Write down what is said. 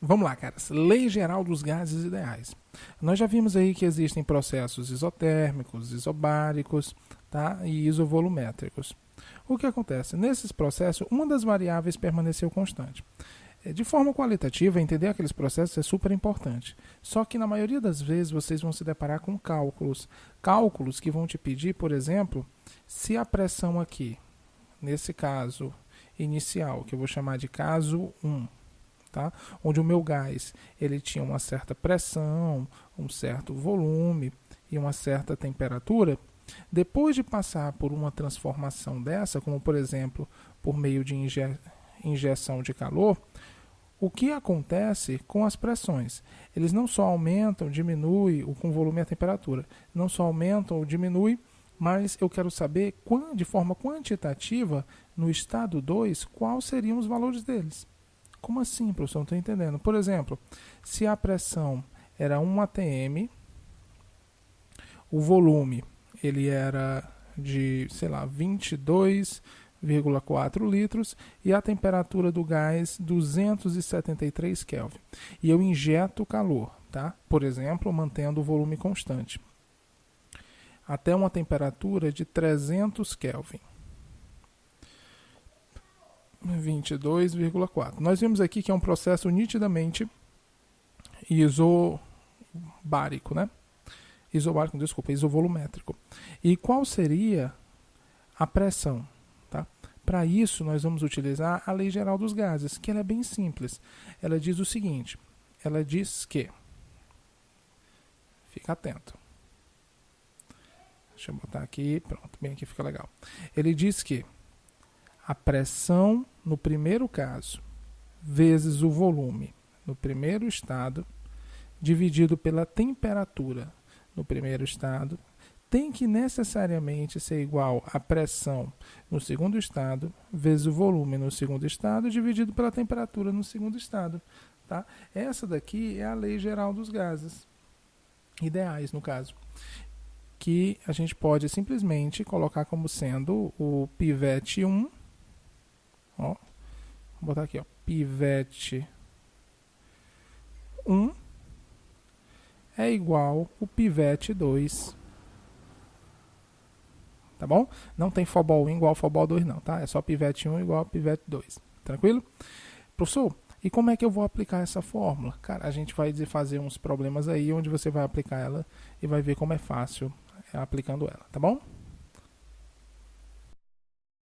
Vamos lá, caras. Lei geral dos gases ideais. Nós já vimos aí que existem processos isotérmicos, isobáricos, tá? E isovolumétricos. O que acontece? Nesses processos, uma das variáveis permaneceu constante. De forma qualitativa, entender aqueles processos é super importante. Só que na maioria das vezes vocês vão se deparar com cálculos. Cálculos que vão te pedir, por exemplo, se a pressão aqui, nesse caso inicial, que eu vou chamar de caso 1, tá? Onde o meu gás ele tinha uma certa pressão, um certo volume e uma certa temperatura, depois de passar por uma transformação dessa, como por exemplo por meio de injeção de calor, o que acontece com as pressões? Eles não só aumentam, diminuem com o volume e a temperatura, não só aumentam ou diminuem, mas eu quero saber de forma quantitativa, no estado 2, quais seriam os valores deles. Como assim, professor? Não estou entendendo. Por exemplo, se a pressão era 1 atm, o volume ele era de, 22,4 litros e a temperatura do gás 273 Kelvin. E eu injeto calor, tá? Por exemplo, mantendo o volume constante, até uma temperatura de 300 Kelvin. 22,4. Nós vimos aqui que é um processo nitidamente isobárico, né? Isovolumétrico. E qual seria a pressão? Tá? Para isso, nós vamos utilizar a Lei Geral dos Gases, que ela é bem simples. Ela diz o seguinte, ela diz que, fica atento, deixa eu botar aqui, pronto, bem aqui fica legal. Ele diz que a pressão no primeiro caso, vezes o volume no primeiro estado, dividido pela temperatura no primeiro estado, tem que necessariamente ser igual à pressão no segundo estado, vezes o volume no segundo estado, dividido pela temperatura no segundo estado. Tá? Essa daqui é a Lei Geral dos Gases ideais, no caso, que a gente pode simplesmente colocar como sendo o pivete 1, ó, vou botar aqui, ó, pivete 1 é igual o pivete 2. Tá bom? Não tem Fobol 1 igual Fobol 2 não, tá? É só pivete 1 igual pivete 2. Tranquilo? Professor, e como é que eu vou aplicar essa fórmula? Cara, a gente vai fazer uns problemas aí onde você vai aplicar ela e vai ver como é fácil aplicando ela, tá bom?